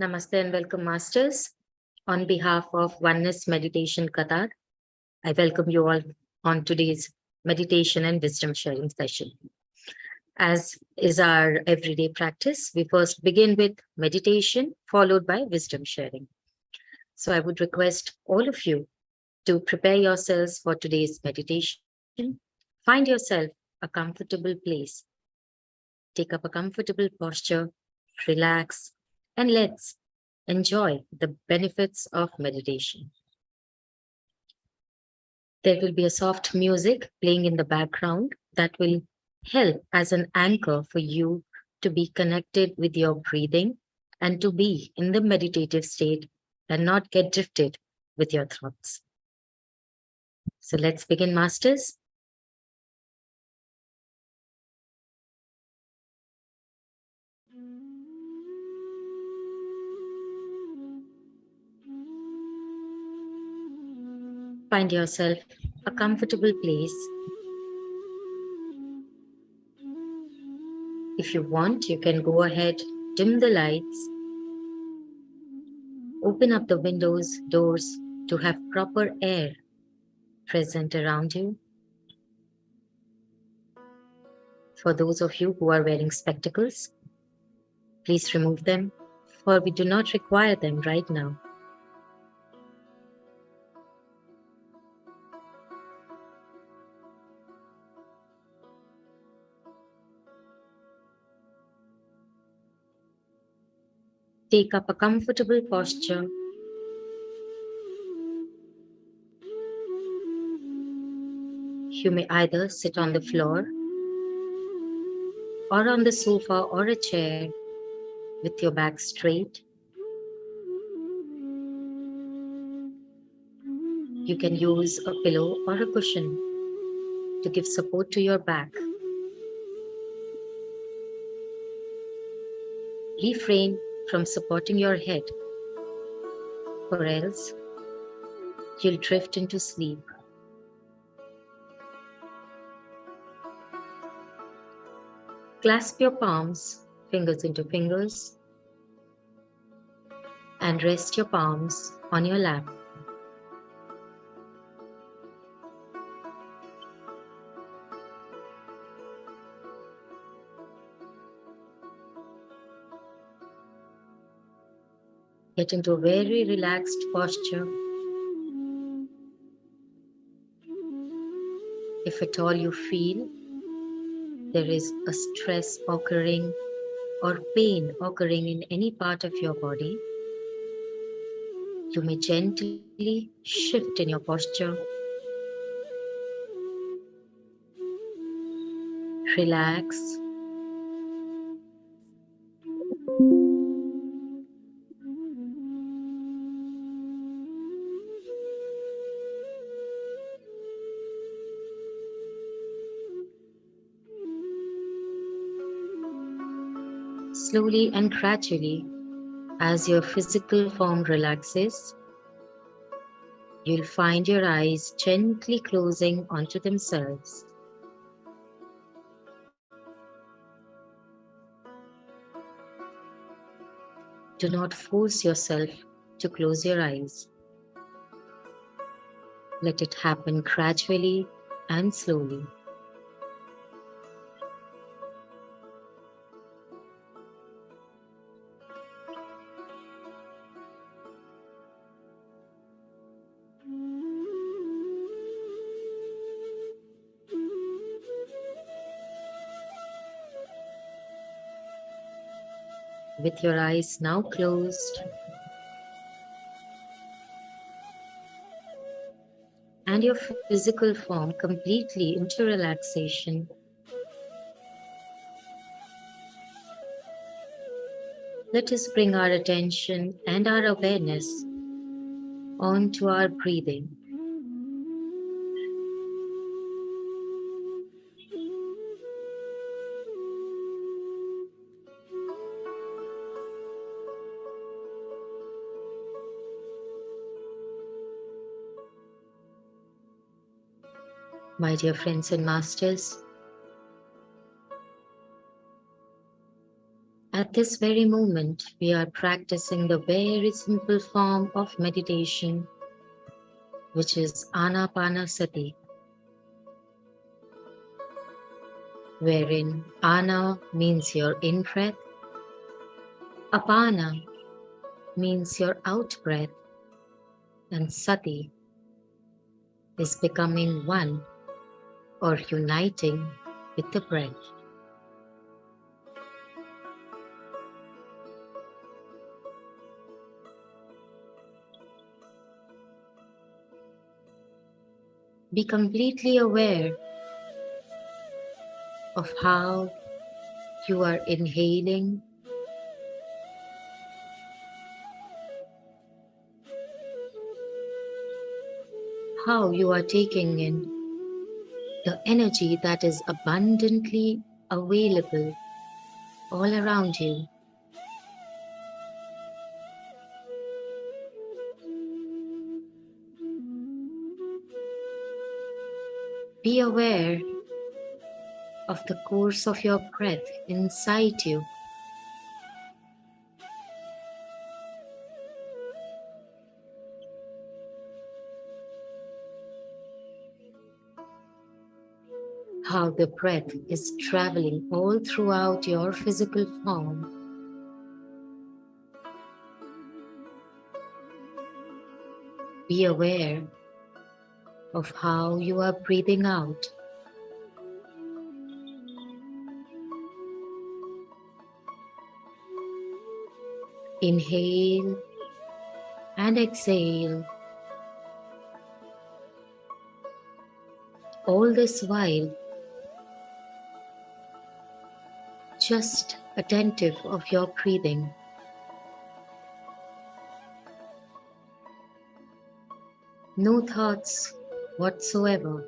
Namaste and welcome, Masters. On behalf of Oneness Meditation Qatar, I welcome you all on today's meditation and wisdom sharing session. As is our everyday practice, we first begin with meditation, followed by wisdom sharing. So I would request all of you to prepare yourselves for today's meditation. Find yourself a comfortable place. Take up a comfortable posture, relax, and let's enjoy the benefits of meditation. There will be a soft music playing in the background that will help as an anchor for you to be connected with your breathing and to be in the meditative state and not get drifted with your thoughts. So let's begin, Masters. Find yourself a comfortable place. If you want, you can go ahead, dim the lights, open up the windows, doors to have proper air present around you. For those of you who are wearing spectacles, please remove them, for we do not require them right now. Take up a comfortable posture. You may either sit on the floor or on the sofa or a chair with your back straight. You can use a pillow or a cushion to give support to your back. Refrain from supporting your head, or else you'll drift into sleep. Clasp your palms, fingers into fingers, and rest your palms on your lap. Get into a very relaxed posture. If at all you feel there is a stress occurring or pain occurring in any part of your body, you may gently shift in your posture. Relax. Slowly and gradually, as your physical form relaxes, you'll find your eyes gently closing onto themselves. Do not force yourself to close your eyes. Let it happen gradually and slowly. With your eyes now closed and your physical form completely into relaxation, let us bring our attention and our awareness onto our breathing. My dear friends and masters, At this very moment, we are practicing the very simple form of meditation, which is Anapanasati, wherein Ana means your in-breath, Apana means your out-breath, and Sati is becoming one or uniting with the breath. Be completely aware of how you are inhaling how you are taking in the energy that is abundantly available all around you. Be aware of the course of your breath inside you. How the breath is traveling all throughout your physical form. Be aware of how you are breathing out. Inhale and exhale. All this while, just attentive of your breathing. No thoughts whatsoever.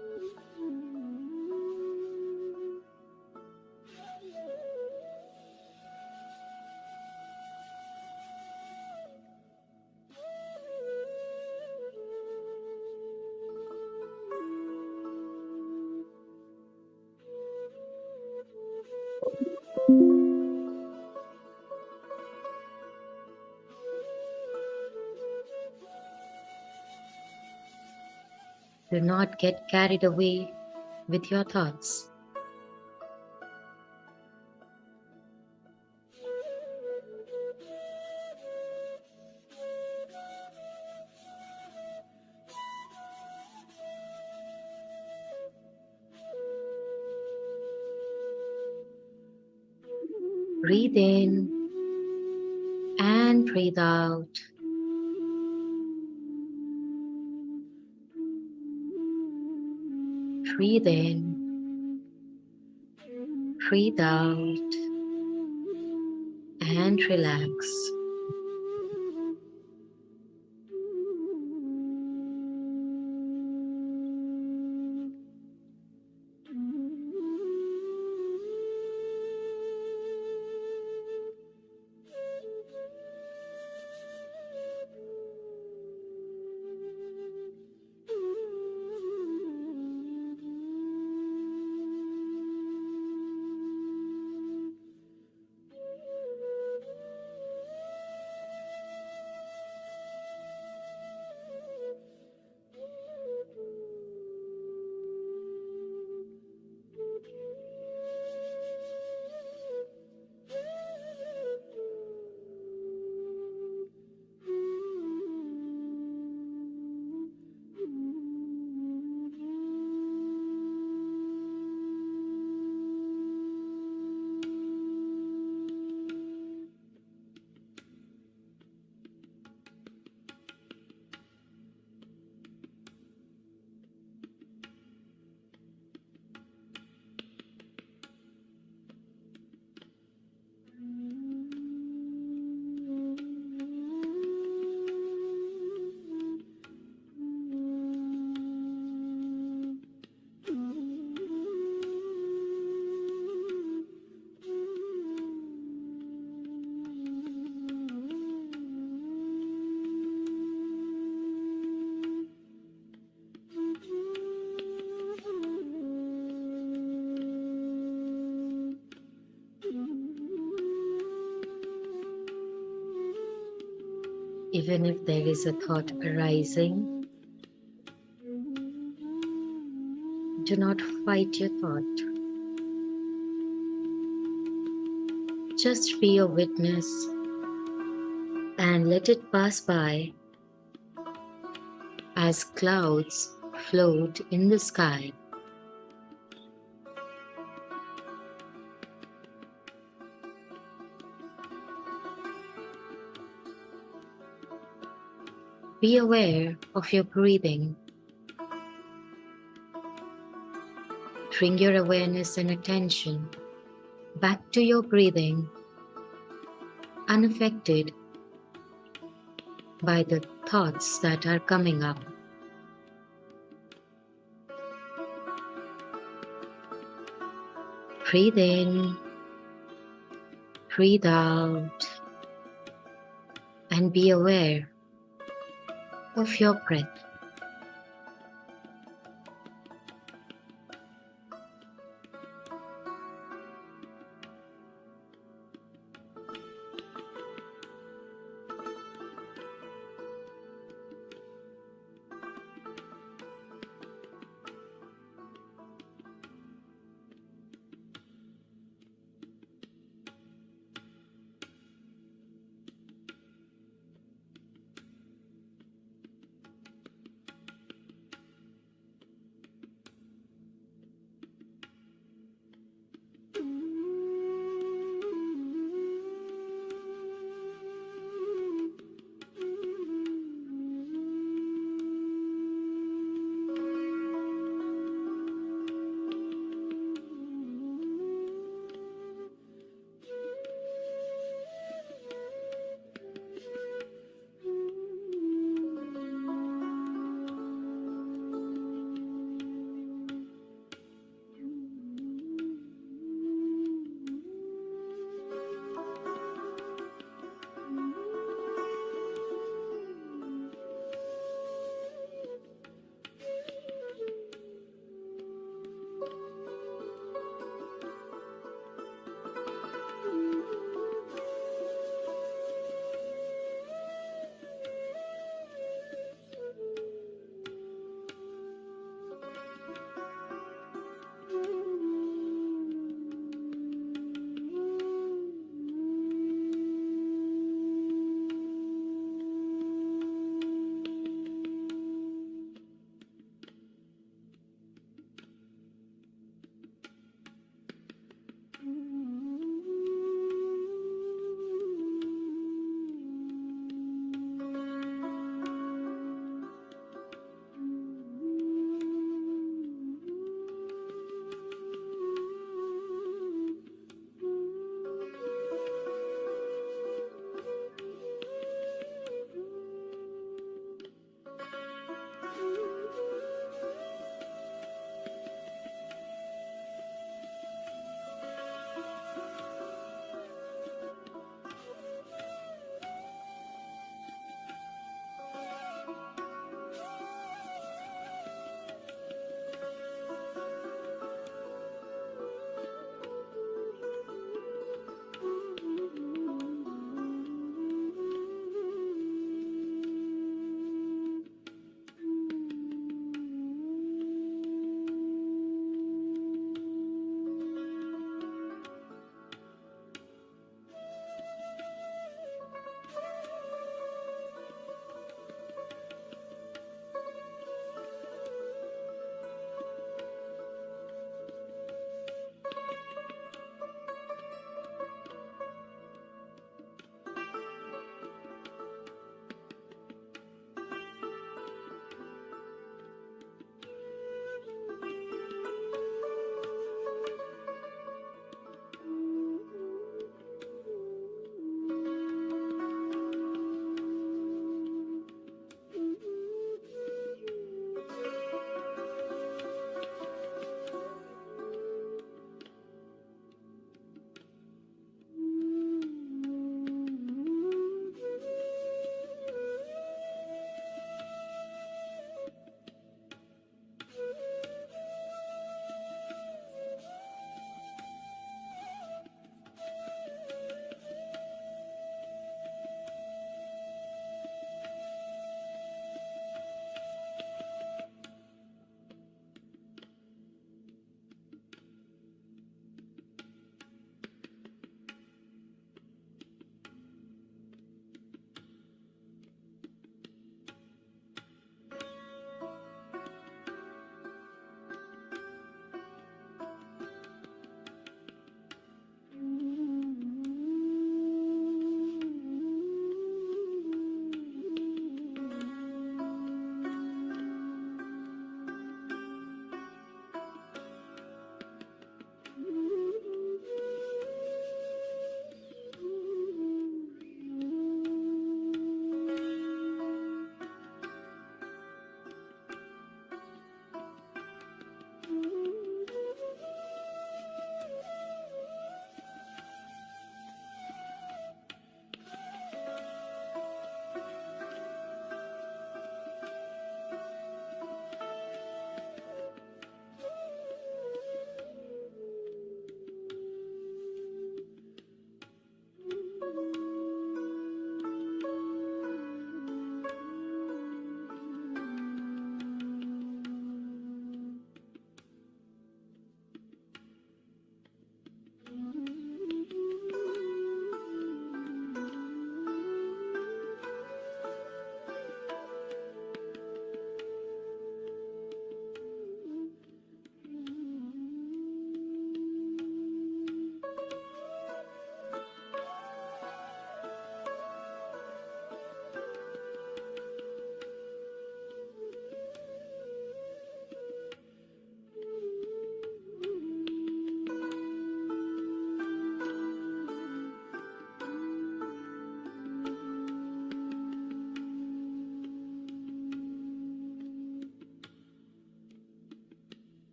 Do not get carried away with your thoughts. Breathe in and breathe out. Breathe in, breathe out, and relax. Even if there is a thought arising, do not fight your thought. Just be a witness and let it pass by as clouds float in the sky. Be aware of your breathing. Bring your awareness and attention back to your breathing, unaffected by the thoughts that are coming up. Breathe in, breathe out, and be aware of your breath.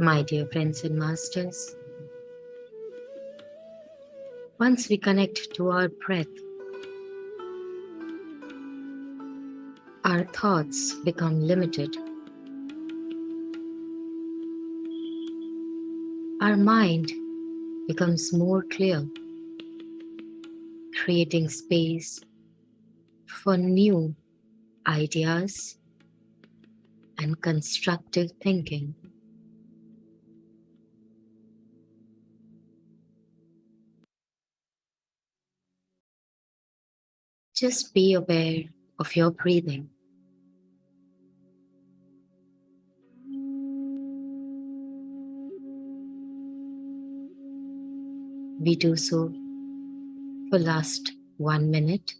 My dear friends and masters, once we connect to our breath, our thoughts become limited. Our mind becomes more clear, creating space for new ideas and constructive thinking. Just be aware of your breathing. We do so for last 1 minute.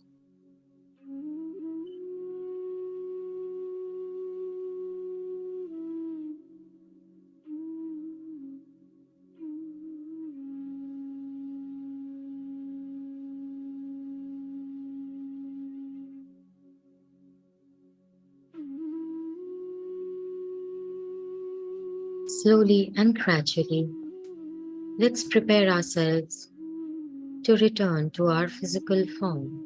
Slowly and gradually, let's prepare ourselves to return to our physical form.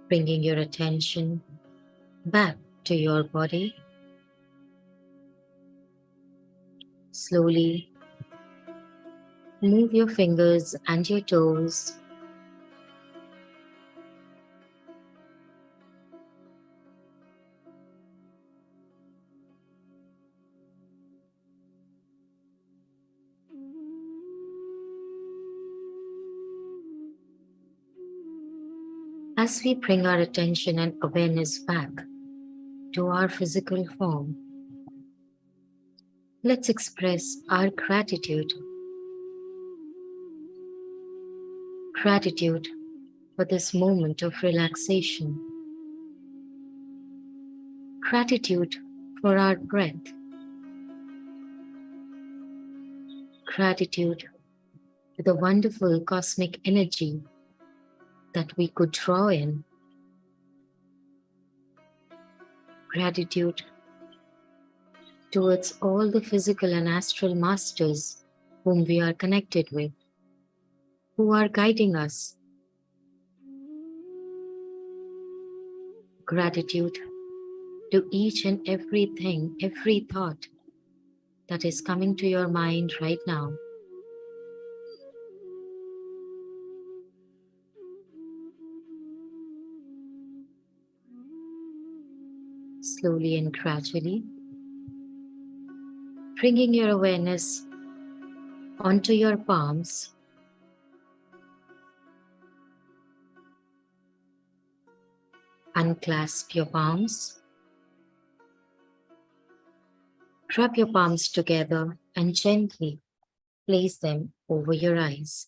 Bringing your attention back to your body. Slowly move your fingers and your toes. As we bring our attention and awareness back to our physical form, let's express our gratitude. Gratitude for this moment of relaxation. Gratitude for our breath. Gratitude for the wonderful cosmic energy that we could draw in. Gratitude towards all the physical and astral masters whom we are connected with, who are guiding us. Gratitude to each and everything, every thought that is coming to your mind right now. Slowly and gradually, bringing your awareness onto your palms. Unclasp your palms. Rub your palms together and gently place them over your eyes.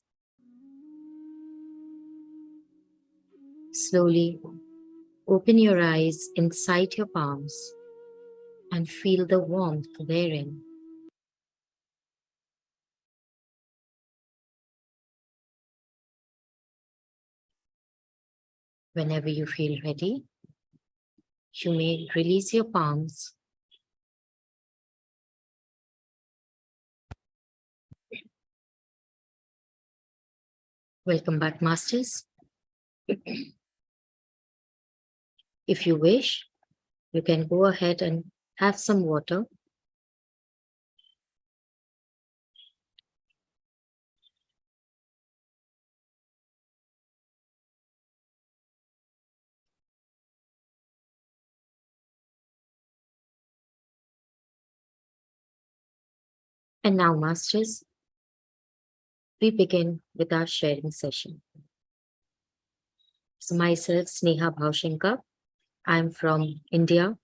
Slowly open your eyes inside your palms and feel the warmth therein. Whenever you feel ready, you may release your palms. Welcome back, Masters. If you wish, you can go ahead and have some water. And now, Masters, we begin with our sharing session. So myself, Sneha Bhawsinka, I'm from India,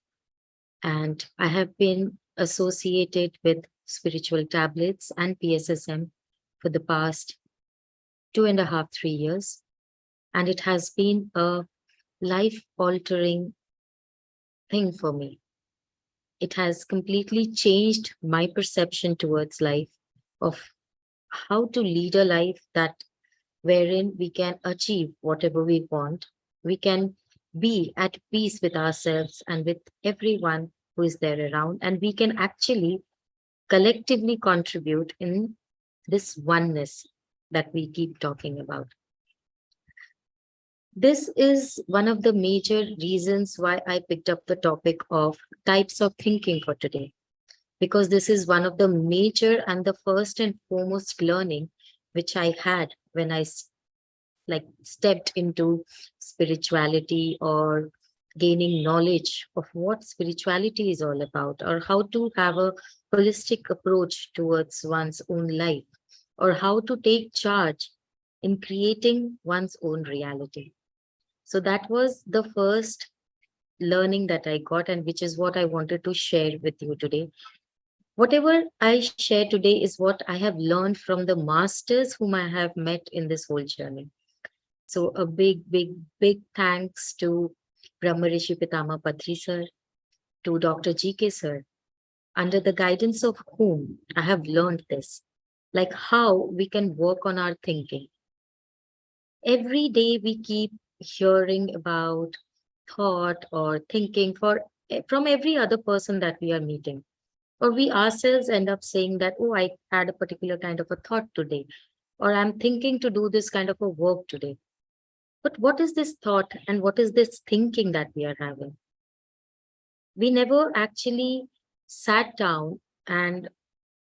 and I have been associated with spiritual tablets and PSSM for the past 2.5, 3 years. And it has been a life altering thing for me. It has completely changed my perception towards life, of how to lead a life that wherein we can achieve whatever we want. We can be at peace with ourselves and with everyone who is there around, and we can actually collectively contribute in this oneness that we keep talking about. This is one of the major reasons why I picked up the topic of types of thinking for today, because this is one of the major and the first and foremost learning which I had when I stepped into spirituality, or gaining knowledge of what spirituality is all about, or how to have a holistic approach towards one's own life, or how to take charge in creating one's own reality. So that was the first learning that I got, and which is what I wanted to share with you today. Whatever I share today is what I have learned from the masters whom I have met in this whole journey. So a big, big, big thanks to Brahma Rishi Pitama Patri sir, to Dr. GK sir, under the guidance of whom I have learned this, like how we can work on our thinking. Every day we keep hearing about thought or thinking from every other person that we are meeting. Or we ourselves end up saying that, oh, I had a particular kind of a thought today, or I'm thinking to do this kind of a work today. But what is this thought and what is this thinking that we are having? We never actually sat down and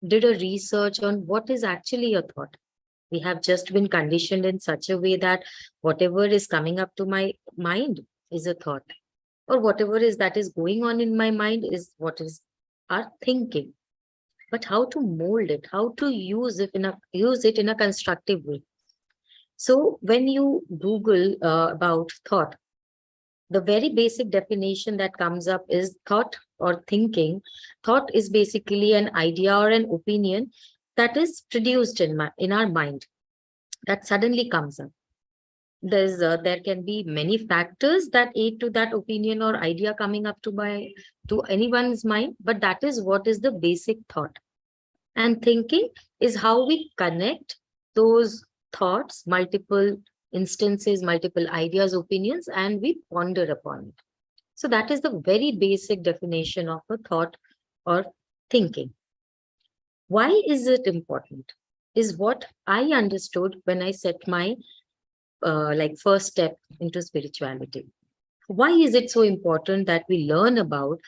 did a research on what is actually a thought. We have just been conditioned in such a way that whatever is coming up to my mind is a thought, or whatever is that is going on in my mind is what is our thinking. But how to mold it, how to use it in a constructive way. So when you Google about thought, the very basic definition that comes up is thought or thinking. Thought is basically an idea or an opinion that is produced in our mind, that suddenly comes up. There can be many factors that aid to that opinion or idea coming up to anyone's mind, but that is what is the basic thought. And thinking is how we connect those thoughts, multiple instances, multiple ideas, opinions, and we ponder upon it. So that is the very basic definition of a thought or thinking. Why is it important? Is what I understood when I set my first step into spirituality. Why is it so important that we learn about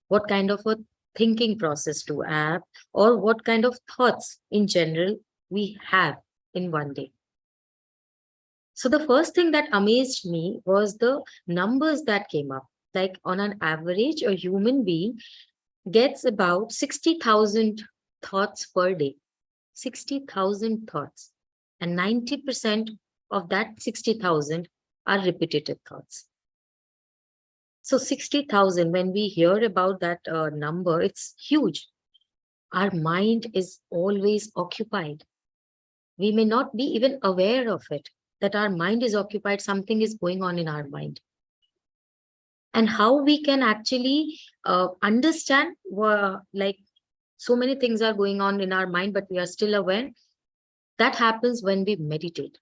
what kind of a thinking process to have, or what kind of thoughts in general we have in one day? So the first thing that amazed me was the numbers that came up. Like on an average, a human being gets about 60,000 thoughts per day. 60,000 thoughts. And 90% of that 60,000 are repetitive thoughts. So 60,000, when we hear about that number, it's huge. Our mind is always occupied. We may not be even aware of it, that our mind is occupied, something is going on in our mind. And how we can actually understand, so many things are going on in our mind, but we are still aware. That happens when we meditate,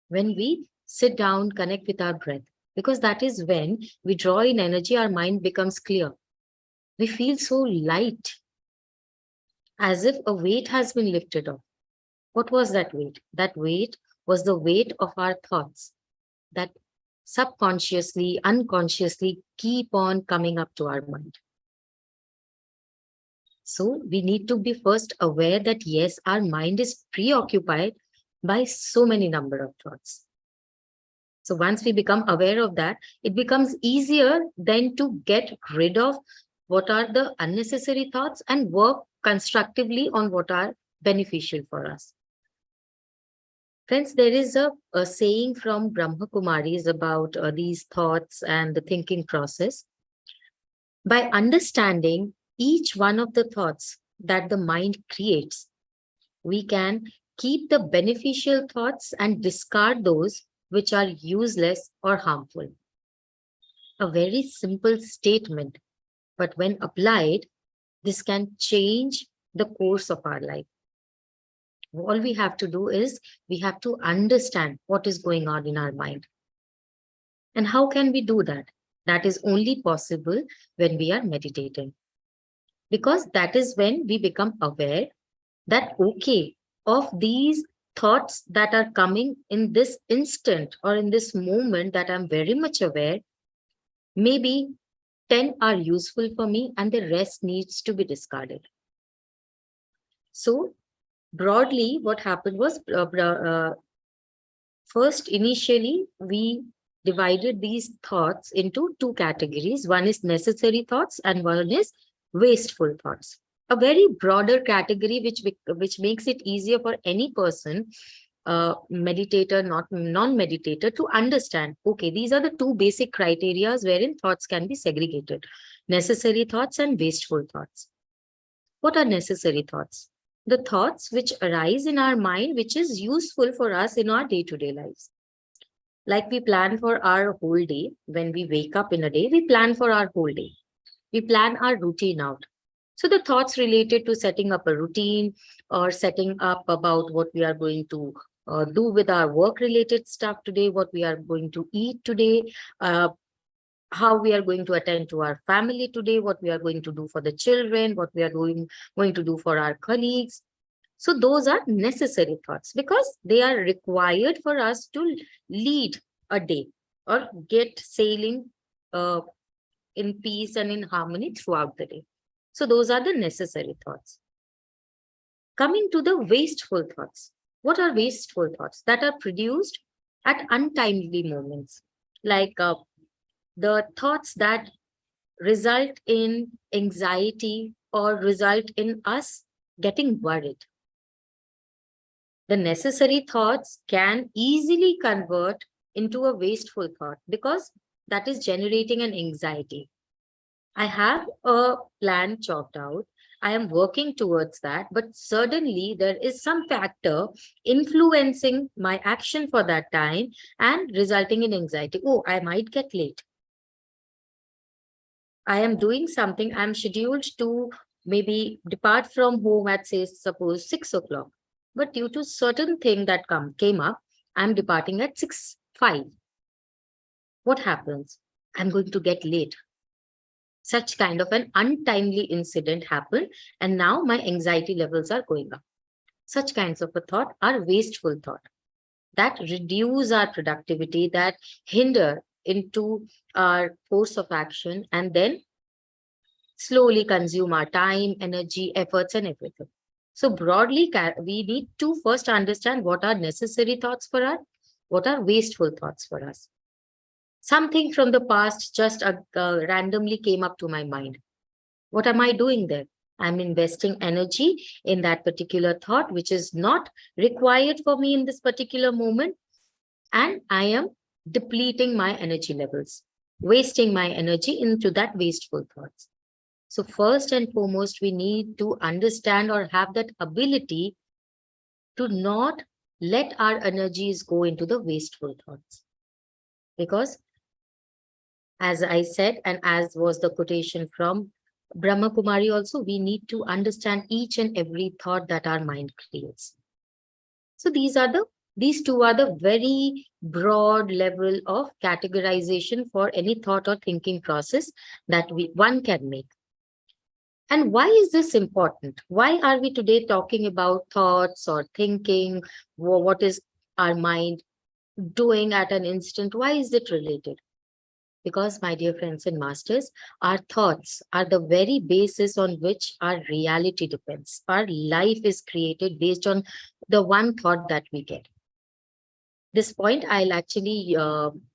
when we sit down, connect with our breath, because that is when we draw in energy, our mind becomes clear. We feel so light, as if a weight has been lifted off. What was that weight? That weight was the weight of our thoughts that subconsciously, unconsciously keep on coming up to our mind. So we need to be first aware that yes, our mind is preoccupied by so many number of thoughts. So once we become aware of that, it becomes easier then to get rid of what are the unnecessary thoughts and work constructively on what are beneficial for us. Friends, there is a saying from Brahma Kumaris about these thoughts and the thinking process. By understanding each one of the thoughts that the mind creates, we can keep the beneficial thoughts and discard those which are useless or harmful. A very simple statement, but when applied, this can change the course of our life. All we have to do is we have to understand what is going on in our mind. And how can we do that? That is only possible when we are meditating, because that is when we become aware that, okay, of these thoughts that are coming in this instant or in this moment, that I'm very much aware, maybe 10 are useful for me and the rest needs to be discarded. So broadly, what happened was, first, initially, we divided these thoughts into two categories. One is necessary thoughts and one is wasteful thoughts. A very broader category, which makes it easier for any person, meditator, not non-meditator, to understand, okay, these are the two basic criteria wherein thoughts can be segregated: necessary thoughts and wasteful thoughts. What are necessary thoughts? The thoughts which arise in our mind, which is useful for us in our day-to-day lives. Like we plan for our whole day. When we wake up in a day, we plan for our whole day. We plan our routine out. So the thoughts related to setting up a routine, or setting up about what we are going to do with our work related stuff today, what we are going to eat today, uh, how we are going to attend to our family today, what we are going to do for the children, what we are going to do for our colleagues. So those are necessary thoughts because they are required for us to lead a day or get sailing uh, in peace and in harmony throughout the day. So those are the necessary thoughts. Coming to the wasteful thoughts. What are wasteful thoughts? That are produced at untimely moments, like the thoughts that result in anxiety or result in us getting worried. The necessary thoughts can easily convert into a wasteful thought because that is generating an anxiety. I have a plan chalked out. I am working towards that, but suddenly there is some factor influencing my action for that time and resulting in anxiety. Oh, I might get late. I am doing something, I'm scheduled to maybe depart from home at, say, suppose 6 o'clock. But due to certain thing that came up, I'm departing at 6:05. What happens? I'm going to get late. Such kind of an untimely incident happened, and now my anxiety levels are going up. Such kinds of a thought are wasteful thought that reduce our productivity, that hinder into our force of action, and then slowly consume our time, energy, efforts, and everything. So broadly, we need to first understand what are necessary thoughts for us, what are wasteful thoughts for us. Something from the past just randomly came up to my mind. What am I doing there? I'm investing energy in that particular thought, which is not required for me in this particular moment. And I am depleting my energy levels, wasting my energy into that wasteful thoughts. So first and foremost, we need to understand or have that ability to not let our energies go into the wasteful thoughts. Because as I said, and as was the quotation from Brahma Kumari also, we need to understand each and every thought that our mind creates. So these two are the very broad level of categorization for any thought or thinking process that one can make. And why is this important? Why are we today talking about thoughts or thinking? What is our mind doing at an instant? Why is it related? Because, my dear friends and masters, our thoughts are the very basis on which our reality depends. Our life is created based on the one thought that we get. This point, I'll actually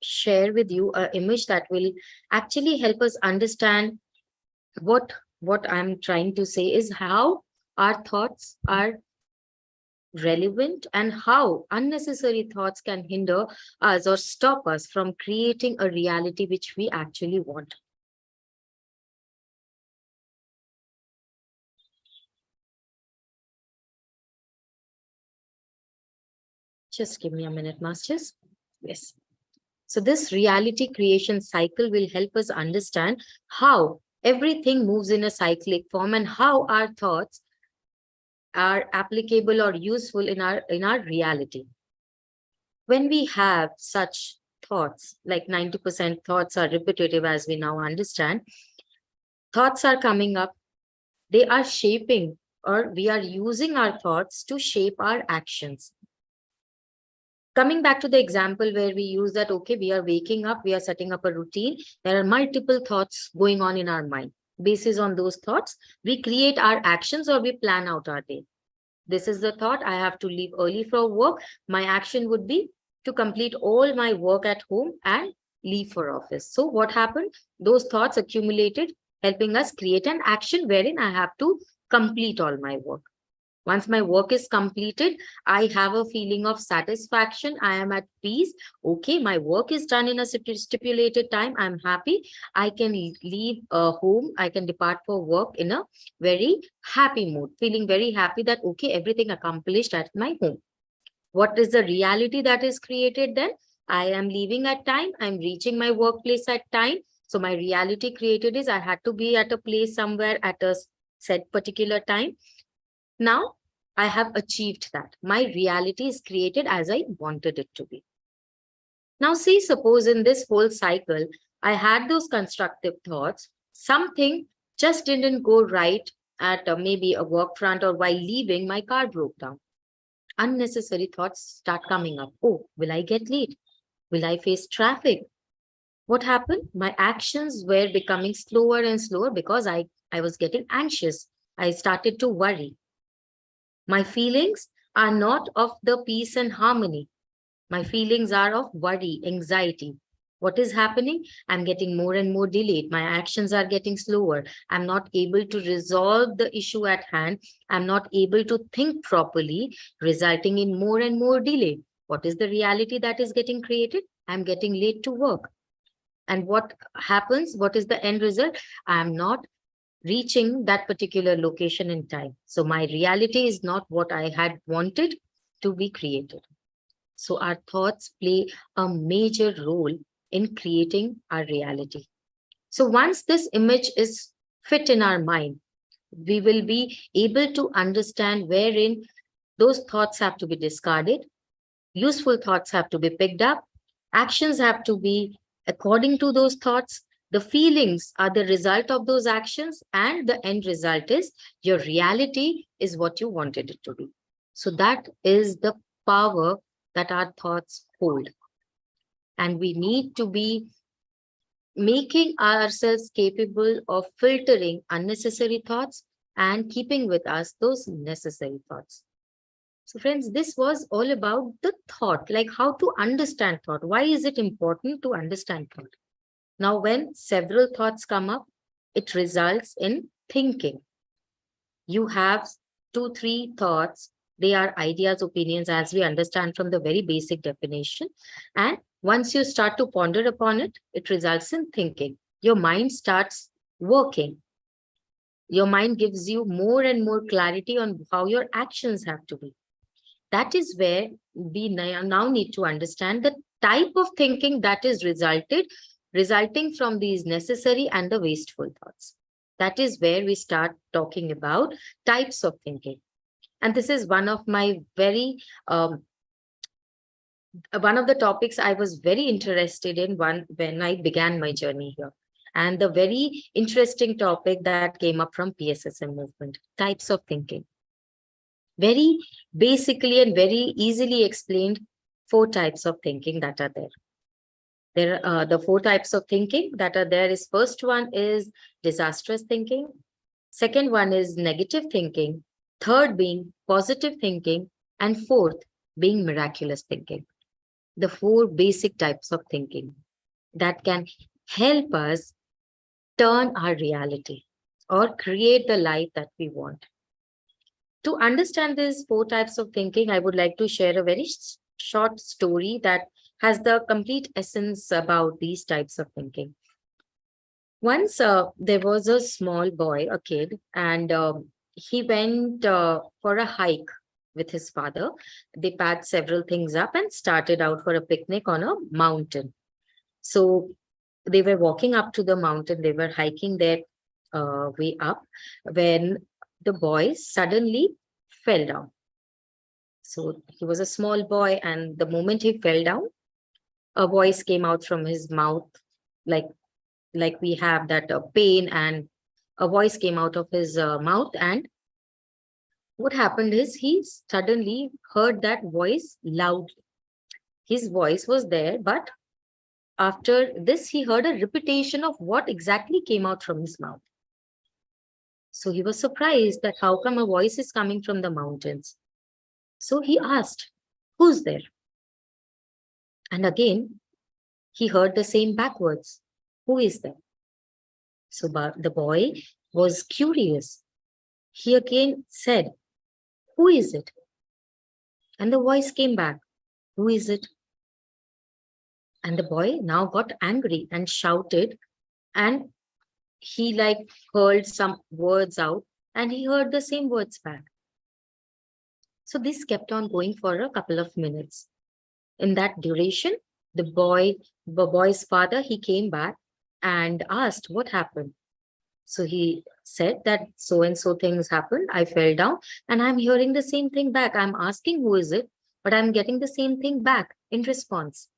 share with you an image that will actually help us understand what I'm trying to say is how our thoughts are relevant and how unnecessary thoughts can hinder us or stop us from creating a reality which we actually want. Just give me a minute, masters. Yes. So this reality creation cycle will help us understand how everything moves in a cyclic form and how our thoughts are applicable or useful in our reality. When we have such thoughts, like 90% thoughts are repetitive, as we now understand, thoughts are coming up, they are shaping, or we are using our thoughts to shape our actions. Coming back to the example where we use that, okay, we are waking up, we are setting up a routine, there are multiple thoughts going on in our mind. Basis on those thoughts, we create our actions or we plan out our day. This is the thought: I have to leave early for work. My action would be to complete all my work at home and leave for office. So what happened? Those thoughts accumulated, helping us create an action wherein I have to complete all my work. Once my work is completed, I have a feeling of satisfaction. I am at peace. Okay, my work is done in a stipulated time. I'm happy. I can leave home. I can depart for work in a very happy mood, feeling very happy that, okay, everything accomplished at my home. What is the reality that is created then? I am leaving at time. I'm reaching my workplace at time. So my reality created is I had to be at a place somewhere at a set particular time. Now I have achieved that. My reality is created as I wanted it to be. Now, see, suppose in this whole cycle, I had those constructive thoughts. Something just didn't go right at maybe a work front, or while leaving, my car broke down. Unnecessary thoughts start coming up. Oh, will I get late? Will I face traffic? What happened? My actions were becoming slower and slower because I was getting anxious. I started to worry. My feelings are not of the peace and harmony. My feelings are of worry, anxiety. What is happening? I'm getting more and more delayed. My actions are getting slower. I'm not able to resolve the issue at hand. I'm not able to think properly, resulting in more and more delay. What is the reality that is getting created? I'm getting late to work. And what happens? What is the end result? I'm not reaching that particular location in time. So my reality is not what I had wanted to be created. So our thoughts play a major role in creating our reality. So once this image is fit in our mind, we will be able to understand wherein those thoughts have to be discarded, useful thoughts have to be picked up, actions have to be according to those thoughts. The feelings are the result of those actions, and the end result is your reality is what you wanted it to be. So that is the power that our thoughts hold. And we need to be making ourselves capable of filtering unnecessary thoughts and keeping with us those necessary thoughts. So friends, this was all about the thought, like how to understand thought. Why is it important to understand thought? Now, when several thoughts come up, it results in thinking. You have 2, 3 thoughts. They are ideas, opinions, as we understand from the very basic definition. And once you start to ponder upon it, it results in thinking. Your mind starts working. Your mind gives you more and more clarity on how your actions have to be. That is where we now need to understand the type of thinking that is resulting from these necessary and the wasteful thoughts. That is where we start talking about types of thinking. And this is one of my one of the topics I was very interested in when I began my journey here. And the very interesting topic that came up from PSSM movement, types of thinking. Very basically and very easily explained, 4 types of thinking that are there. The 4 types of thinking that are there is, first one is disastrous thinking. Second one is negative thinking. Third being positive thinking. And fourth being miraculous thinking. The 4 basic types of thinking that can help us turn our reality or create the life that we want. To understand these 4 types of thinking, I would like to share a very short story that has the complete essence about these types of thinking. Once there was a small boy, a kid, and he went for a hike with his father. They packed several things up and started out for a picnic on a mountain. So they were walking up to the mountain, they were hiking their way up, when the boy suddenly fell down. So he was a small boy, and the moment he fell down, a voice came out from his mouth, like we have that pain, and a voice came out of his mouth. And what happened is he suddenly heard that voice loudly. His voice was there, but after this, he heard a repetition of what exactly came out from his mouth. So he was surprised that how come a voice is coming from the mountains. So he asked, "Who's there?" And again, he heard the same backwards, "Who is there?" So the boy was curious. He again said, "Who is it?" And the voice came back, "Who is it?" And the boy now got angry and shouted, and he hurled some words out, and he heard the same words back. So this kept on going for a couple of minutes. In that duration, the boy's father, he came back and asked what happened. So he said that so and so things happened. I fell down and I'm hearing the same thing back. I'm asking who is it, but I'm getting the same thing back in response.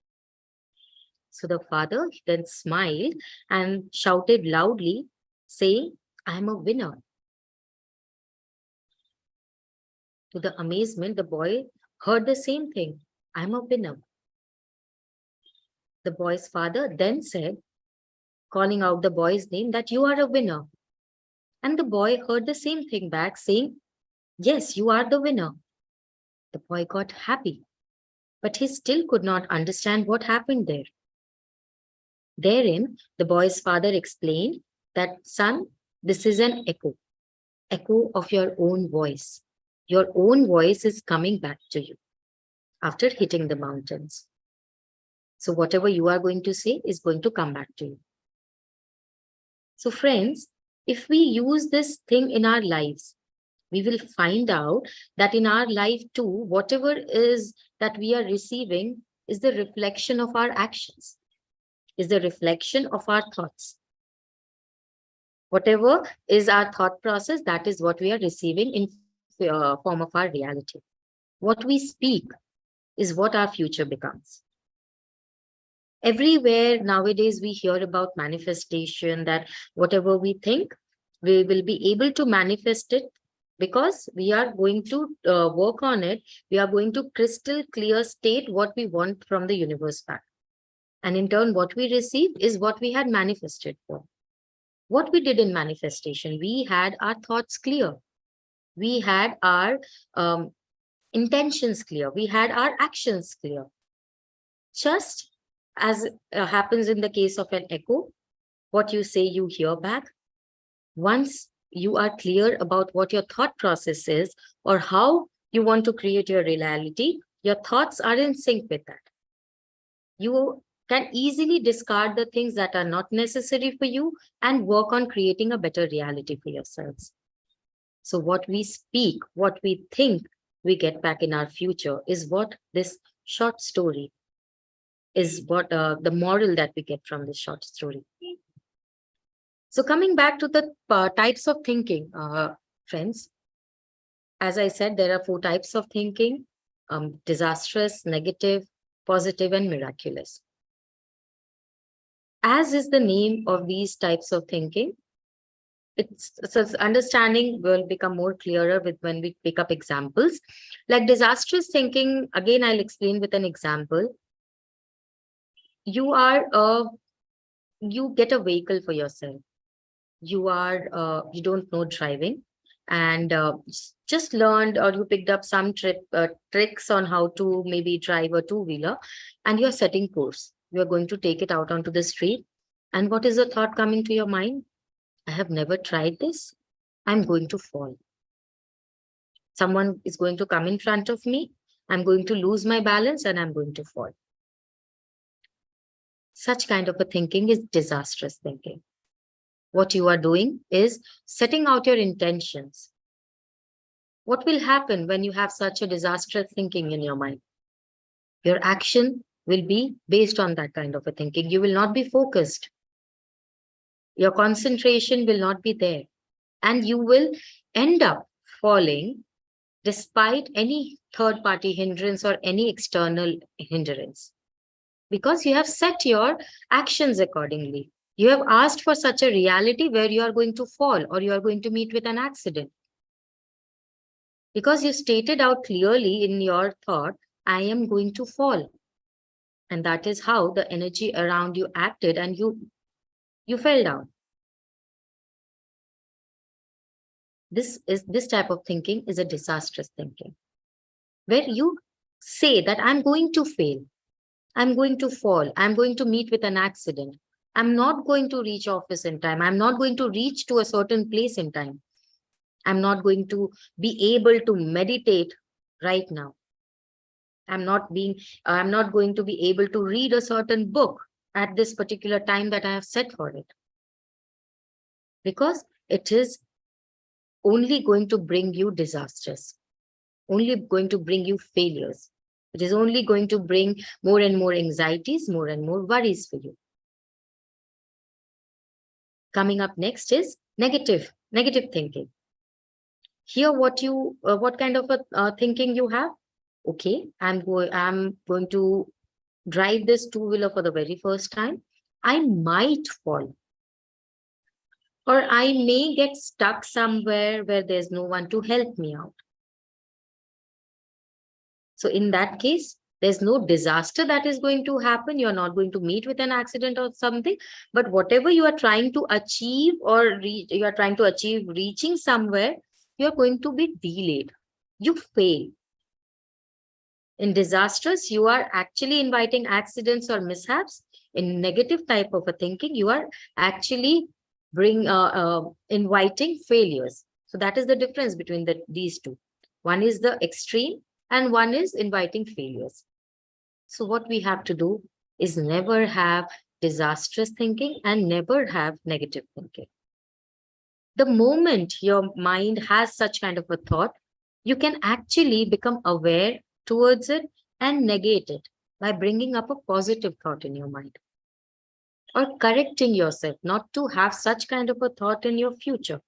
So the father then smiled and shouted loudly, saying, "I'm a winner." To the amazement, the boy heard the same thing, "I'm a winner." The boy's father then said, calling out the boy's name, that "You are a winner." And the boy heard the same thing back, saying, "Yes, you are the winner." The boy got happy, but he still could not understand what happened there. Therein, the boy's father explained that, "Son, this is an echo of your own voice. Your own voice is coming back to you after hitting the mountains. So whatever you are going to say is going to come back to you." So friends, if we use this thing in our lives, we will find out that in our life too, whatever is that we are receiving is the reflection of our actions, is the reflection of our thoughts. Whatever is our thought process, that is what we are receiving in form of our reality. What we speak is what our future becomes. Everywhere nowadays we hear about manifestation, that whatever we think, we will be able to manifest it because we are going to work on it. We are going to crystal clear state what we want from the universe back. And in turn, what we received is what we had manifested for. What we did in manifestation, we had our thoughts clear. We had our intentions clear. We had our actions clear. Just as happens in the case of an echo, what you say, you hear back. Once you are clear about what your thought process is or how you want to create your reality, your thoughts are in sync with that. You can easily discard the things that are not necessary for you and work on creating a better reality for yourselves. So what we speak, what we think we get back in our future is what this short story is, what the moral that we get from this short story. So coming back to the types of thinking, friends, as I said, there are 4 types of thinking: disastrous, negative, positive, and miraculous. As is the name of these types of thinking, so understanding will become more clearer with when we pick up examples. Like disastrous thinking, again, I'll explain with an example. You get a vehicle for yourself. You don't know driving, and just learned, or you picked up some tricks on how to maybe drive a two-wheeler, and you're setting course. You're going to take it out onto the street. And what is the thought coming to your mind? I have never tried this. I'm going to fall. Someone is going to come in front of me. I'm going to lose my balance and I'm going to fall. Such kind of a thinking is disastrous thinking. What you are doing is setting out your intentions. What will happen when you have such a disastrous thinking in your mind? Your action will be based on that kind of a thinking. You will not be focused. Your concentration will not be there. And you will end up falling despite any third party hindrance or any external hindrance, because you have set your actions accordingly. You have asked for such a reality where you are going to fall or you are going to meet with an accident, because you stated out clearly in your thought, I am going to fall. And that is how the energy around you acted, and you fell down. This type of thinking is a disastrous thinking, where you say that I'm going to fail, I'm going to fall, I'm going to meet with an accident, I'm not going to reach office in time, I'm not going to reach to a certain place in time, I'm not going to be able to meditate right now, I'm not going to be able to read a certain book at this particular time that I have set for it, because it is only going to bring you disasters, only going to bring you failures. It is only going to bring more and more anxieties, more and more worries for you. Coming up next is negative thinking. Here, what kind of a thinking you have? Okay, I'm going to drive this two-wheeler for the very first time. I might fall, or I may get stuck somewhere where there's no one to help me out. So in that case, there's no disaster that is going to happen. You're not going to meet with an accident or something, but whatever you are trying to achieve or you are trying to achieve reaching somewhere, you're going to be delayed. You fail. In disasters, you are actually inviting accidents or mishaps. In negative type of a thinking, you are actually inviting failures. So that is the difference between these two. One is the extreme and one is inviting failures. So what we have to do is never have disastrous thinking and never have negative thinking. The moment your mind has such kind of a thought, you can actually become aware towards it and negate it by bringing up a positive thought in your mind, or correcting yourself not to have such kind of a thought in your future.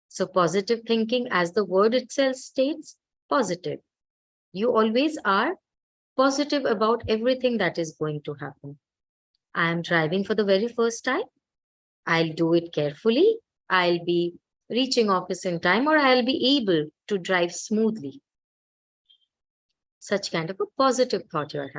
So positive thinking, as the word itself states, positive. You always are positive about everything that is going to happen. I am driving for the very first time. I'll do it carefully. I'll be reaching office in time, or I'll be able to drive smoothly. Such kind of a positive thought you're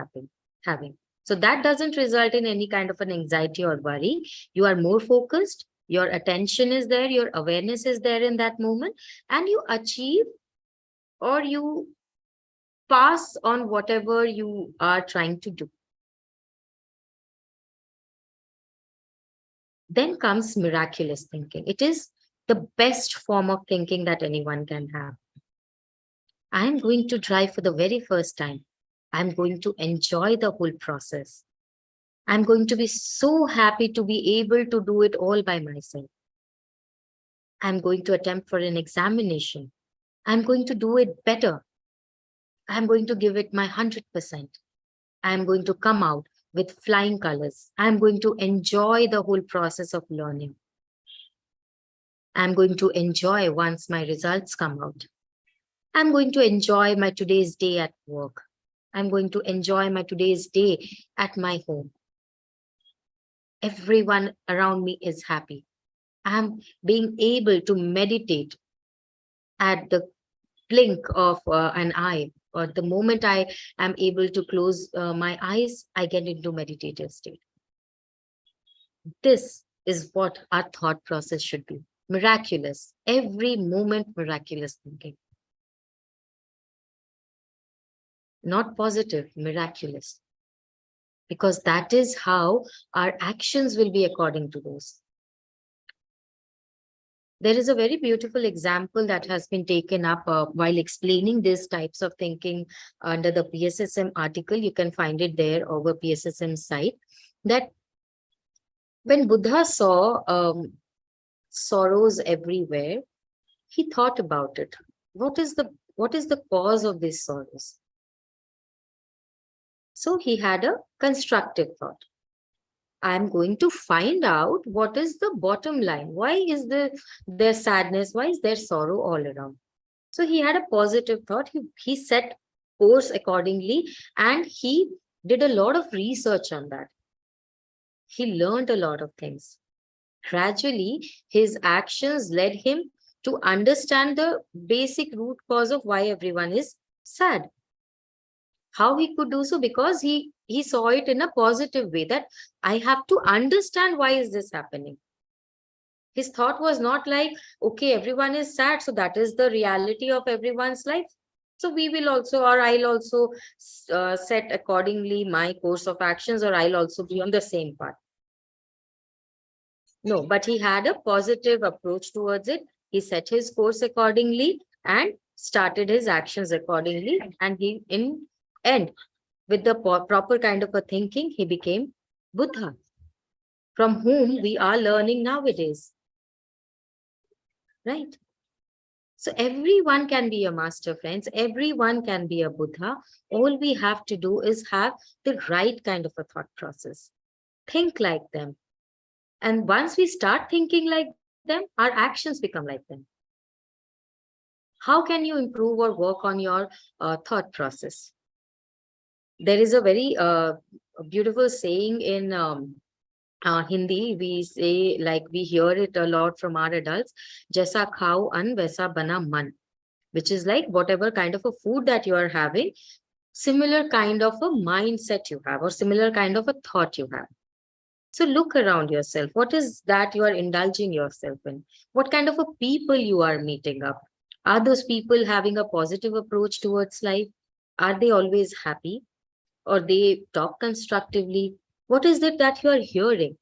having. So that doesn't result in any kind of an anxiety or worry. You are more focused. Your attention is there. Your awareness is there in that moment, and you achieve or you pass on whatever you are trying to do. Then comes miraculous thinking. It is the best form of thinking that anyone can have. I am going to drive for the very first time. I'm going to enjoy the whole process. I'm going to be so happy to be able to do it all by myself. I'm going to attempt for an examination. I'm going to do it better. I'm going to give it my 100%. I'm going to come out with flying colors. I'm going to enjoy the whole process of learning. I'm going to enjoy once my results come out. I'm going to enjoy my today's day at work. I'm going to enjoy my today's day at my home. Everyone around me is happy. I'm being able to meditate at the blink of an eye, or the moment I am able to close my eyes, I get into meditative state. This is what our thought process should be. Miraculous. Every moment, miraculous thinking. Not positive, miraculous. Because that is how our actions will be according to those. There is a very beautiful example that has been taken up while explaining these types of thinking under the PSSM article. You can find it there over PSSM site. That when Buddha saw sorrows everywhere, he thought about it. What is the cause of these sorrows? So he had a constructive thought. I'm going to find out what is the bottom line. Why is there sadness? Why is there sorrow all around? So he had a positive thought. He set course accordingly, and he did a lot of research on that. He learned a lot of things. Gradually, his actions led him to understand the basic root cause of why everyone is sad. How he could do so? Because he saw it in a positive way, that I have to understand why is this happening. His thought was not like, okay, everyone is sad, so that is the reality of everyone's life. So we will also, or I'll also set accordingly my course of actions, or I'll also be on the same path. No, but he had a positive approach towards it. He set his course accordingly and started his actions accordingly. And he, in end, with the proper kind of a thinking, he became Buddha, from whom we are learning nowadays, right? So everyone can be a master, friends. Everyone can be a Buddha. All we have to do is have the right kind of a thought process. Think like them. And once we start thinking like them, our actions become like them. How can you improve or work on your thought process? There is a very beautiful saying in Hindi. We say, like, we hear it a lot from our adults, Jaisa khao an vaisa bana man, which is like, whatever kind of a food that you are having, similar kind of a mindset you have, or similar kind of a thought you have. So look around yourself. What is that you are indulging yourself in? What kind of a people you are meeting up? Are those people having a positive approach towards life? Are they always happy? Or they talk constructively? What is it that you are hearing?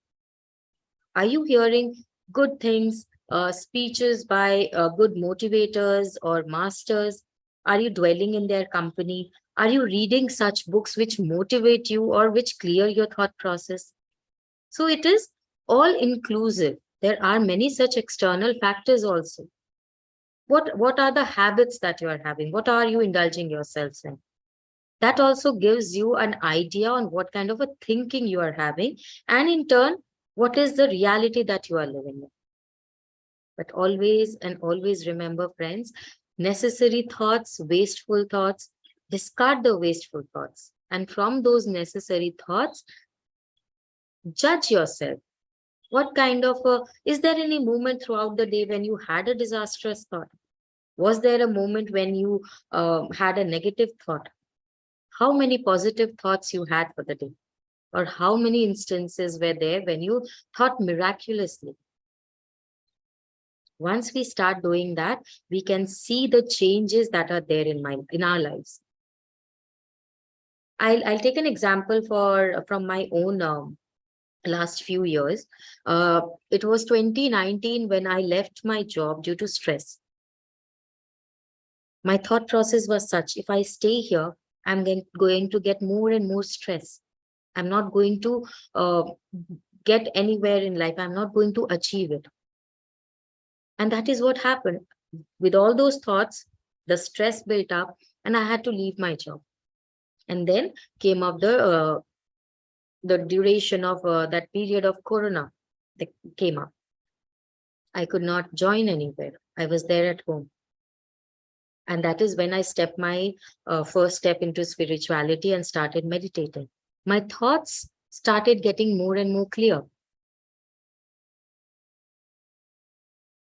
Are you hearing good things, speeches by good motivators or masters? Are you dwelling in their company? Are you reading such books which motivate you or which clear your thought process? So it is all inclusive. There are many such external factors also. What are the habits that you are having? What are you indulging yourselves in? That also gives you an idea on what kind of a thinking you are having, and in turn, what is the reality that you are living in. But always and always remember, friends, necessary thoughts, wasteful thoughts, discard the wasteful thoughts. And from those necessary thoughts, judge yourself. What kind of a, is there any moment throughout the day when you had a disastrous thought? Was there a moment when you had a negative thought? How many positive thoughts you had for the day? Or how many instances were there when you thought miraculously? Once we start doing that, we can see the changes that are there in our lives. I'll take an example from my own last few years. It was 2019 when I left my job due to stress. My thought process was such, if I stay here, I'm going to get more and more stress. I'm not going to get anywhere in life. I'm not going to achieve it. And that is what happened. With all those thoughts, the stress built up and I had to leave my job. And then came up the duration of that period of Corona that came up. I could not join anywhere. I was there at home. And that is when I stepped my first step into spirituality and started meditating. My thoughts started getting more and more clear.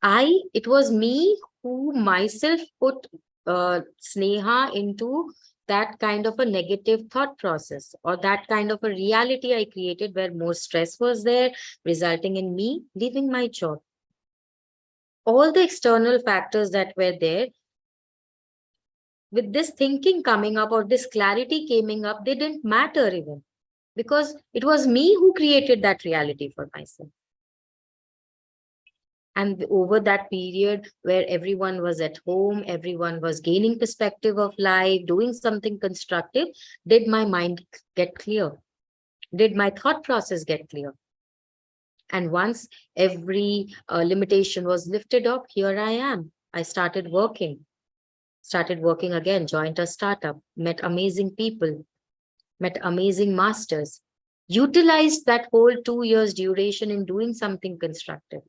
It was me who myself put Sneha into that kind of a negative thought process, or that kind of a reality I created where more stress was there, resulting in me leaving my job. All the external factors that were there, with this thinking coming up or this clarity coming up, they didn't matter even, because it was me who created that reality for myself. And over that period where everyone was at home, everyone was gaining perspective of life, doing something constructive, did my mind get clear? Did my thought process get clear? And once every limitation was lifted off, here I am. I started working again, joined a startup, met amazing people, met amazing masters, utilized that whole 2 years duration in doing something constructive.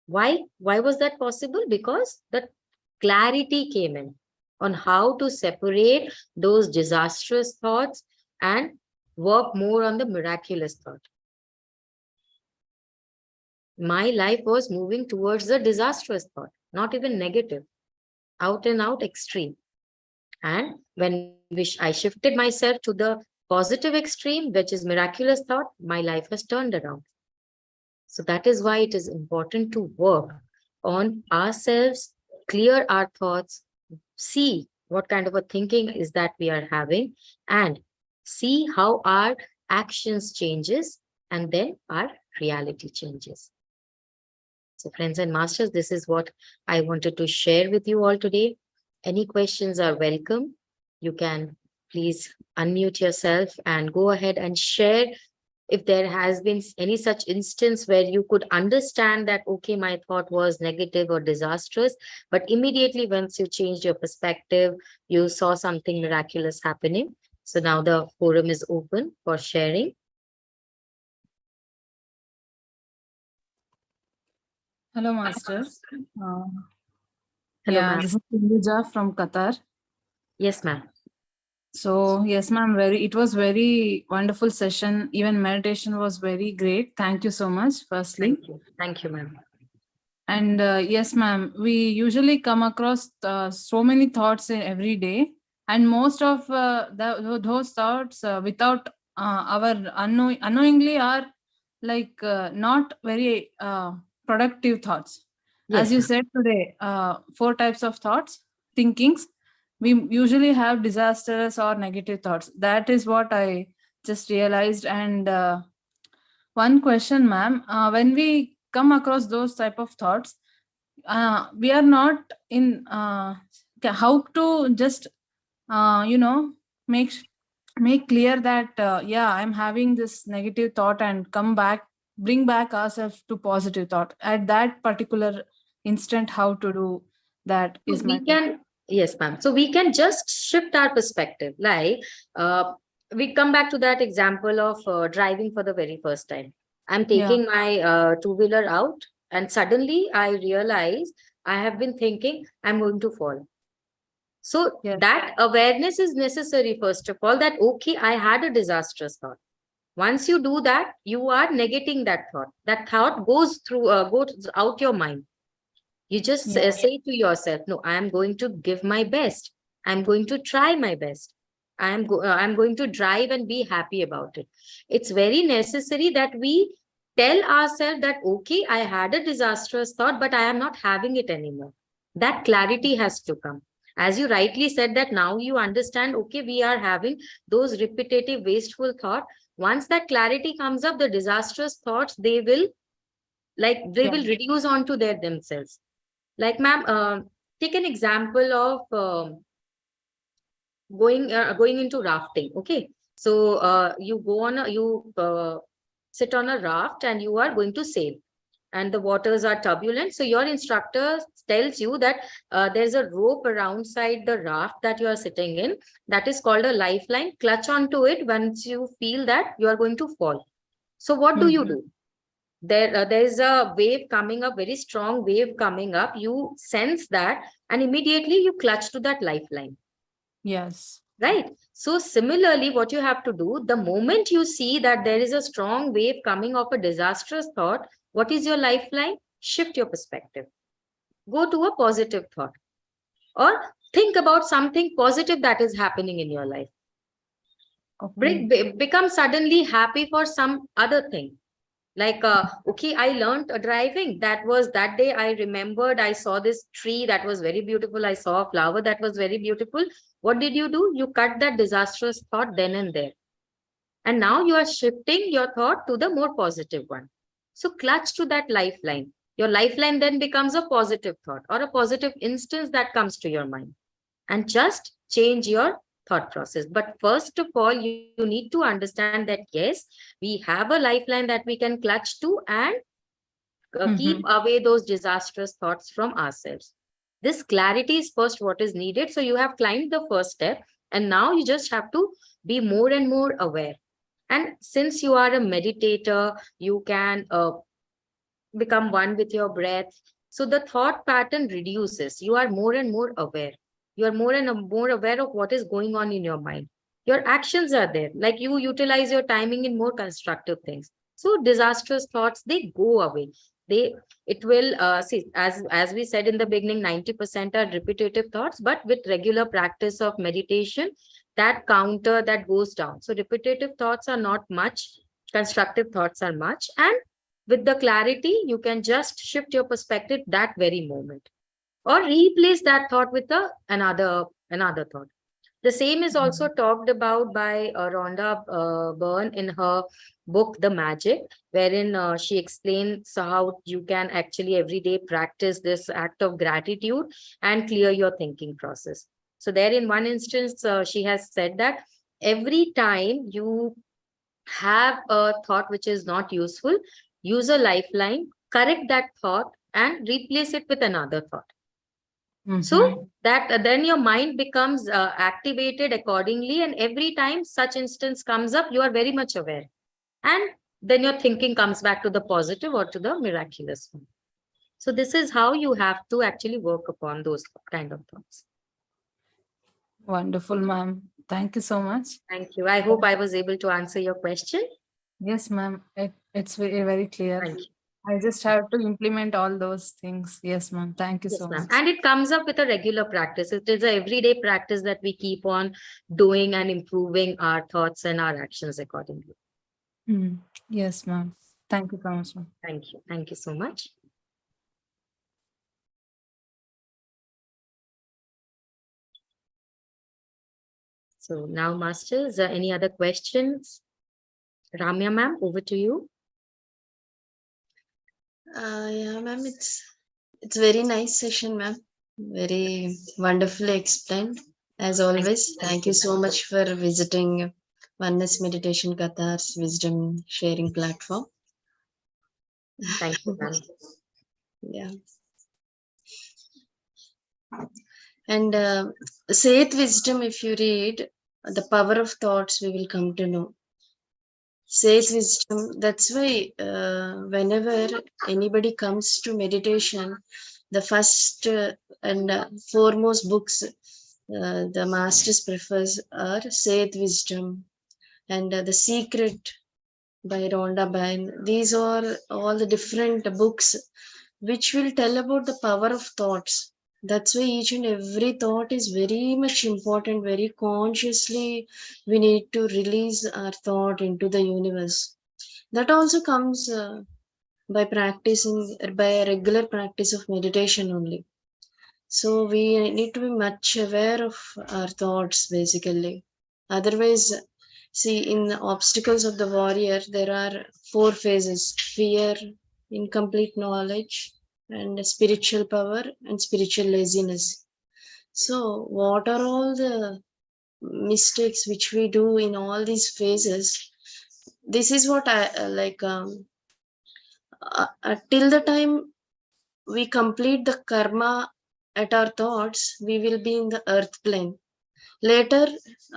Why was that possible? Because clarity came in on how to separate those disastrous thoughts and work more on the miraculous thought. My life was moving towards the disastrous thought, not even negative, out and out extreme. And when I shifted myself to the positive extreme, which is miraculous thought, my life has turned around. So that is why it is important to work on ourselves, clear our thoughts, see what kind of a thinking is that we are having, and see how our actions changes, and then our reality changes. So friends and masters, this is what I wanted to share with you all today. Any questions are welcome. You can please unmute yourself and go ahead and share if there has been any such instance where you could understand that, okay, my thought was negative or disastrous, but immediately once you changed your perspective, you saw something miraculous happening. So now the forum is open for sharing. Hello, Master. Hello, Yeah, ma'am. this is Indija from Qatar. Yes, ma'am. So, yes, ma'am, it was very wonderful session. Even meditation was very great. Thank you so much, firstly. Thank you. Thank you, ma'am. And yes, ma'am, we usually come across so many thoughts in every day. And most of those thoughts without our unknowingly are like not very productive thoughts. As Yes, you ma'am. said today, 4 types of thoughts, thinkings. We usually have disastrous or negative thoughts. That is what I just realized. And one question, ma'am, when we come across those type of thoughts, we are not in how to just you know make make clear that yeah, I'm having this negative thought, and bring back ourselves to positive thought at that particular instant. How to do that So is my we question. can, yes, ma'am. So we can just shift our perspective. Like, we come back to that example of driving for the very first time. I'm Yeah. taking my two-wheeler out, and suddenly I realize I have been thinking I'm going to fall. So Yes. that awareness is necessary, first of all, that, okay, I had a disastrous thought. Once you do that, you are negating that thought. That thought goes out your mind. You just Yeah. say to yourself, no, I am going to give my best. I'm going to try my best. I'm going to drive and be happy about it. It's very necessary that we tell ourselves that, okay, I had a disastrous thought, but I am not having it anymore. That clarity has to come. As you rightly said, that now you understand, okay, we are having those repetitive, wasteful thought. Once that clarity comes up, the disastrous thoughts, they Yeah. will reduce onto their themselves. Like, ma'am, take an example of going into rafting. Okay, so you go on a, you sit on a raft and you are going to sail, and the waters are turbulent. So your instructor tells you that there's a rope around side the raft that you are sitting in. That is called a lifeline. Clutch onto it once you feel that you are going to fall. So what do you Mhm. do? There is a wave coming up, very strong wave coming up. You sense that, and immediately you clutch to that lifeline, Yes. right? So similarly, what you have to do, the moment you see that there is a strong wave coming of a disastrous thought, what is your lifeline? Shift your perspective, go to a positive thought, or think about something positive that is happening in your life. Okay. Become suddenly happy for some other thing. Like, okay, I learned driving. That was that day. I remembered I saw this tree that was very beautiful. I saw a flower that was very beautiful. What did you do? You cut that disastrous thought then and there. And now you are shifting your thought to the more positive one. So clutch to that lifeline. Your lifeline then becomes a positive thought or a positive instance that comes to your mind, and just change your thought process. But first of all, you need to understand that, yes, we have a lifeline that we can clutch to, and keep Mm-hmm. away those disastrous thoughts from ourselves. This clarity is first what is needed. So you have climbed the first step, and now you just have to be more and more aware. And since you are a meditator, you can become one with your breath. So the thought pattern reduces. You are more and more aware. You are more and more aware of what is going on in your mind. Your actions are there. Like you utilize your timing in more constructive things. So disastrous thoughts, they go away. They it will see, as we said in the beginning, 90% are repetitive thoughts, but with regular practice of meditation, that counter that goes down. So repetitive thoughts are not much, constructive thoughts are much, and with the clarity, you can just shift your perspective that very moment, or replace that thought with another thought. The same is also talked about by Rhonda Byrne in her book, The Magic, wherein she explains how you can actually every day practice this act of gratitude and clear your thinking process. So, there in one instance, she has said that every time you have a thought which is not useful, use a lifeline, correct that thought, and replace it with another thought. So that then your mind becomes activated accordingly, and every time such instance comes up, you are very much aware, and then your thinking comes back to the positive or to the miraculous one. So this is how you have to actually work upon those kind of thoughts. Wonderful, ma'am. Thank you so much. Thank you. I hope I was able to answer your question. Yes, ma'am. It's very, very clear. Thank you. I just have to implement all those things. Yes, ma'am. Thank you Yes, so ma'am. much. And it comes up with a regular practice. It is a everyday practice that we keep on doing and improving our thoughts and our actions accordingly. Yes, ma'am. Thank you so much, ma'am. Thank you. Thank you so much. So now, masters, any other questions? Ramya ma'am, over to you. Yeah, ma'am, it's very nice session, ma'am. Very wonderfully explained, as always. Thank you so much for visiting Oneness Meditation Qatar's wisdom sharing platform. Thank you, ma'am. Yeah. And Saith Wisdom, if you read, the power of thoughts, we will come to know. Saith Wisdom, that's why whenever anybody comes to meditation, the first and foremost books the masters prefers are Saith Wisdom and The Secret by Rhonda Byrne. These are all the different books which will tell about the power of thoughts. That's why each and every thought is very much important. Very consciously, we need to release our thought into the universe. That also comes by practicing, by a regular practice of meditation only. So we need to be much aware of our thoughts basically. Otherwise, see, in the obstacles of the warrior, there are 4 phases: fear, incomplete knowledge, and spiritual power and spiritual laziness. So, what are all the mistakes which we do in all these phases? This is what I like. Till the time we complete the karma at our thoughts, we will be in the earth plane. Later,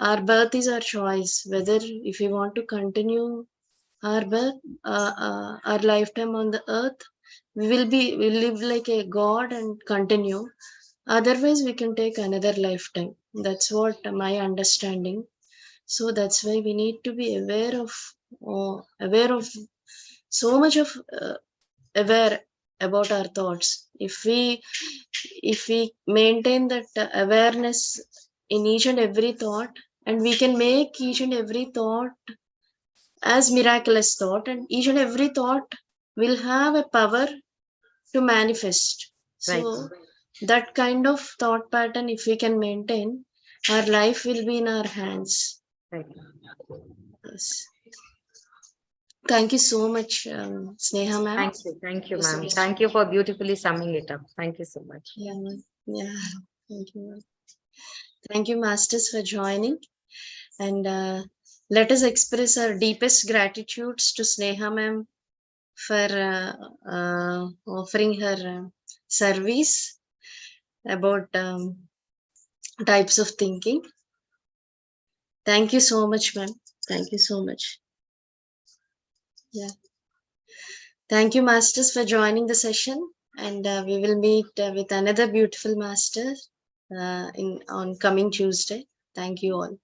our birth is our choice, whether if we want to continue our birth, our lifetime on the earth, we live like a god and continue. Otherwise, we can take another lifetime. That's what my understanding. So that's why we need to be aware of so much of aware about our thoughts. If we maintain that awareness in each and every thought, and we can make each and every thought as miraculous thought, and each and every thought will have a power to manifest. So that kind of thought pattern, if we can maintain, our life will be in our hands. Yes. Thank you so much, Sneha ma'am. Thank you, ma'am. Thank you for beautifully summing it up. Thank you so much. Yeah, thank you. Thank you, masters, for joining. And let us express our deepest gratitudes to Sneha ma'am for offering her service about types of thinking. Thank you so much, ma'am. Thank you so much. Yeah. Thank you, masters, for joining the session. And we will meet with another beautiful master on coming Tuesday. Thank you all.